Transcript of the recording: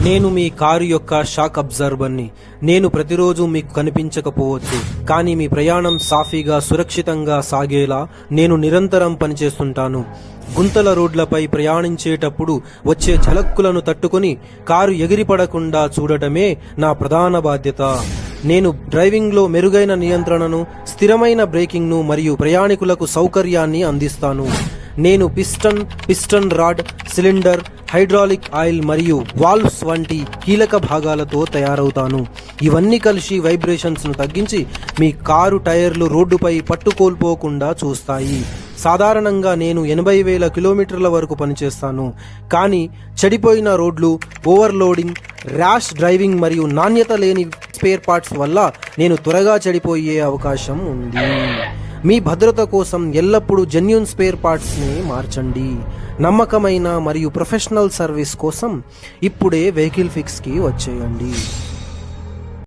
నేను మీ కారు యొక్క షాక్ అబ్జర్వర్ని. నేను ప్రతిరోజు మీకు కనిపించకపోవచ్చు, కానీ మీ ప్రయాణం సాఫీగా సురక్షితంగా సాగేలా నేను నిరంతరం పనిచేస్తుంటాను. గుంతల రోడ్లపై ప్రయాణించేటప్పుడు వచ్చే ఝలక్కులను తట్టుకుని కారు ఎగిరిపడకుండా చూడటమే నా ప్రధాన బాధ్యత. నేను డ్రైవింగ్లో మెరుగైన నియంత్రణను, స్థిరమైన బ్రేకింగ్ను మరియు ప్రయాణికులకు సౌకర్యాన్ని అందిస్తాను. నేను piston rod, cylinder, hydraulic oil మరియు వాల్వ్స్ వంటి కీలక భాగాలతో తయారవుతాను. ఇవన్నీ కలిసి వైబ్రేషన్స్ ను తగ్గించి మీ కారు టైర్లు రోడ్డుపై పట్టుకోల్పోకుండా చూస్తాయి. సాధారణంగా నేను 80,000 కిలోమీటర్ల వరకు పనిచేస్తాను, కానీ చెడిపోయిన రోడ్లు, ఓవర్లోడింగ్, ర్యాష్ డ్రైవింగ్ మరియు నాణ్యత లేని స్పేర్ పార్ట్స్ వల్ల నేను త్వరగా చెడిపోయే అవకాశం ఉంది. మీ భద్రత కోసం ఎల్లప్పుడూ జెన్యూన్ స్పేర్ పార్ట్స్ ని మార్చండి. నమ్మకమైన మరియు ప్రొఫెషనల్ సర్వీస్ కోసం ఇప్పుడే వెహికల్ ఫిక్స్ కి వచ్చేయండి.